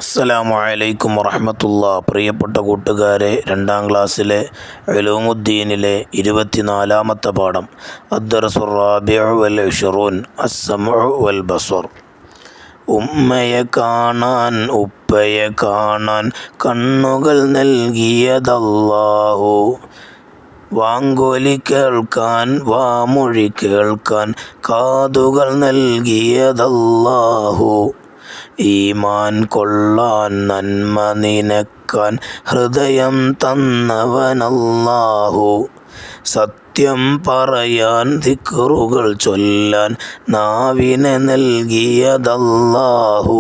അസ്സലാമു അലൈക്കും വറഹ്മത്തുള്ളാഹി. പ്രിയപ്പെട്ട കൂട്ടുകാരെ, 2ാം ക്ലാസ്സിലെ ഉലൂമുദ്ദീനിലെ 24-ാമത്തെ പാഠം അദ്ദർസുർ റാബിഉ വൽ 20 അസ്സമഉ വൽ ബസർ. ഉമ്മയെ കാണാൻ ഉപ്പയെ കാണാൻ കണ്ണുകൾ നൽകിയതല്ലാഹു, വാങ്കൊലി കേൾക്കാൻ വാമൊഴി കേൾക്കാൻ കാതുകൾ നൽകിയതല്ലാഹു, ഈമാൻ കൊള്ളാൻ നന്മ നിനക്കാൻ ഹൃദയം തന്നവനല്ലാഹു, സത്യം പറയാൻ ദിക്റുകൾ ചൊല്ലാൻ നാവിനെ നൽകിയതല്ലാഹു,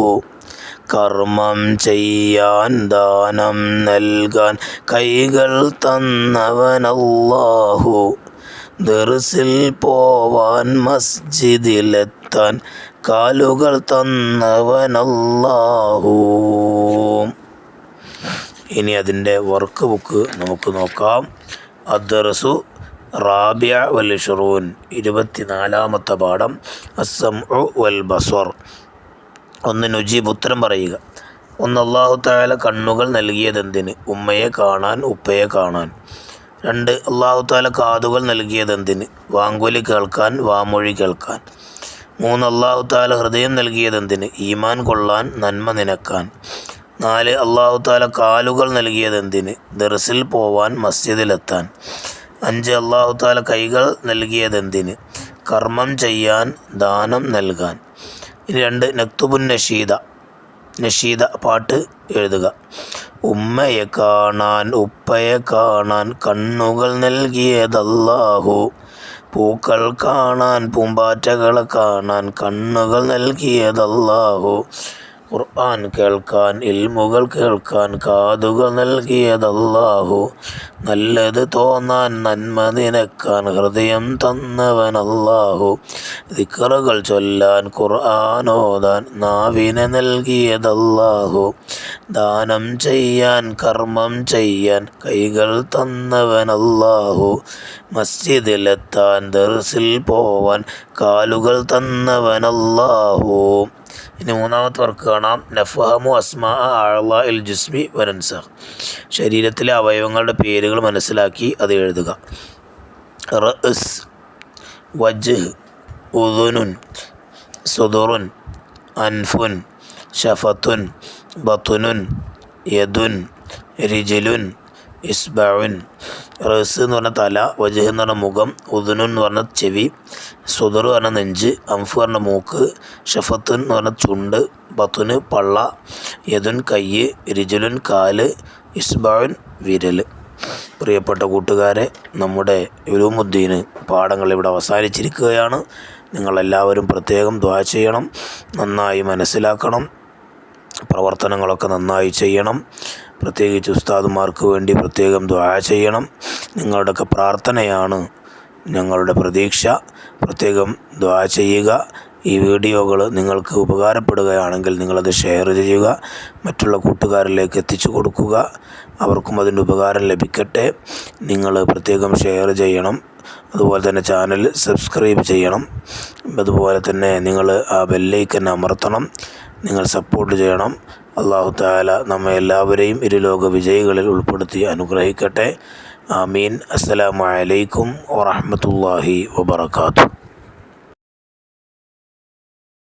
കർമ്മം ചെയ്യാൻ ദാനം നൽകാൻ കൈകൾ തന്നവനല്ലാഹു, ദർസിൽ പോവാൻ മസ്ജിദിലെത്താൻ കാലുകൾ തന്നവനല്ലാഹു. ഇനി അതിൻ്റെ വർക്ക് ബുക്ക് നമുക്ക് നോക്കാം. അദ്ദർസു റാബിഅ വൽ 20 24-ാമത്തെ പാഠം അസ്സംഉ വൽ ബസർ. 1 നുജീബ് ഉത്തരം പറയുക. 1 അല്ലാഹു തആല കണ്ണുകൾ നൽകിയതെന്തിന്? ഉമ്മയെ കാണാൻ ഉപ്പയെ കാണാൻ. 2 അല്ലാഹു തആല കാതുകൾ നൽകിയതെന്തിന്? വാങ്കൊലി കേൾക്കാൻ വാമൊഴി കേൾക്കാൻ. 3 അല്ലാഹു തആല ഹൃദയം നൽകിയതെന്തിന്? ഈമാൻ കൊള്ളാൻ നന്മ നിനക്കാൻ. 4 അല്ലാഹു തആല കാലുകൾ നൽകിയതെന്തിന്? ദർസിൽ പോവാൻ മസ്ജിദിലെത്താൻ. 5 അല്ലാഹു തആല കൈകൾ നൽകിയതെന്തിന്? കർമ്മം ചെയ്യാൻ ദാനം നൽകാൻ. ഇനി 2 നക്തുബുൻ നഷീദ പാട്ട് എഴുതുക. ഉമ്മയെ കാണാൻ ഉപ്പയെ കാണാൻ കണ്ണുകൾ നൽകിയതല്ലാഹു, പൂക്കൾ കാണാൻ പൂമ്പാറ്റകളെ കാണാൻ കണ്ണുകൾ നൽകിയതല്ലാഹു, ഖുർആൻ കേൾക്കാൻ ഇൽമുകൾ കേൾക്കാൻ കാതുകൾ നൽകിയതല്ലാഹു, നല്ലത് തോന്നാൻ നന്മ നിനക്കാൻ ഹൃദയം തന്നവനല്ലാഹു, ദിക്റുകൾ ചൊല്ലാൻ ഖുർആൻ ഓതാൻ നാവിനെ നൽകിയതല്ലാഹു, ദാനം ചെയ്യാൻ കർമ്മം ചെയ്യാൻ കൈകൾ തന്നവനല്ലാഹു, മസ്ജിദിലെത്താൻ ദർസിൽ പോവാൻ കാലുകൾ തന്നവനല്ലാഹു. ഇനി 3ാമത്തെ വർക്ക് കാണാം. നഫ്ഹമു അസ്മാ അഅ്ളാഇൽ ജിസ്മി വനൻസഖ്. ശരീരത്തിലെ അവയവങ്ങളുടെ പേരുകൾ മനസ്സിലാക്കി അത് എഴുതുക. റഅസ്, വജ്ഹ്, ഉദുനുൻ, സുദുറുൻ, അൻഫുൻ, ശഫത്തുൻ, ബത്തുനുൻ, യദുൻ, റിജ്ലുൻ, ഇസ്ബഉൻ. റഅസ് എന്ന് പറഞ്ഞാൽ തല, വജ്ഹ് എന്ന് പറഞ്ഞാൽ മുഖം, ഉദുനുൻ എന്ന് പറഞ്ഞാൽ ചെവി, സുദർ എന്ന് പറഞ്ഞാൽ നെഞ്ച്, അംഫ് പറഞ്ഞാൽ മൂക്ക്, ഷഫത്തുൻ എന്ന് പറഞ്ഞാൽ ചുണ്ട്, ബത്തുന് പള്ള, യദുൻ കയ്യ്, റിജ്ലുൻ കാല്, ഇസ്ബഉൻ വിരൽ. പ്രിയപ്പെട്ട കൂട്ടുകാരെ, നമ്മുടെ ഉലൂമുദ്ദീന് പാഠങ്ങൾ ഇവിടെ അവസാനിച്ചിരിക്കുകയാണ്. നിങ്ങളെല്ലാവരും പ്രത്യേകം ദുആ ചെയ്യണം, നന്നായി മനസ്സിലാക്കണം, പ്രവർത്തനങ്ങളൊക്കെ നന്നായി ചെയ്യണം. പ്രത്യേകിച്ച് ഉസ്താദുമാർക്ക് വേണ്ടി പ്രത്യേകം ദുആ ചെയ്യണം. നിങ്ങളുടെയൊക്കെ പ്രാർത്ഥനയാണ് ഞങ്ങളുടെ പ്രതീക്ഷ. പ്രത്യേകം ദുആ ചെയ്യുക. ഈ വീഡിയോകൾ നിങ്ങൾക്ക് ഉപകാരപ്പെടുകയാണെങ്കിൽ നിങ്ങളത് ഷെയർ ചെയ്യുക, മറ്റുള്ള കൂട്ടുകാരിലേക്ക് എത്തിച്ചു കൊടുക്കുക. അവർക്കും അതിൻ്റെ ഉപകാരം ലഭിക്കട്ടെ. നിങ്ങൾ പ്രത്യേകം ഷെയർ ചെയ്യണം. അതുപോലെ തന്നെ ചാനൽ സബ്സ്ക്രൈബ് ചെയ്യണം. അതുപോലെ തന്നെ നിങ്ങൾ ആ ബെല്ലൈക്കൻ അമർത്തണം. നിങ്ങൾ സപ്പോർട്ട് ചെയ്യണം. അല്ലാഹു തആല നമ്മെ എല്ലാവരെയും ഇരുലോക വിജയികളിൽ ഉൾപ്പെടുത്തി അനുഗ്രഹിക്കട്ടെ. ആമീൻ. അസ്സലാമു അലൈക്കും വറഹ്മത്തുള്ളാഹി വബറകാതുഹു.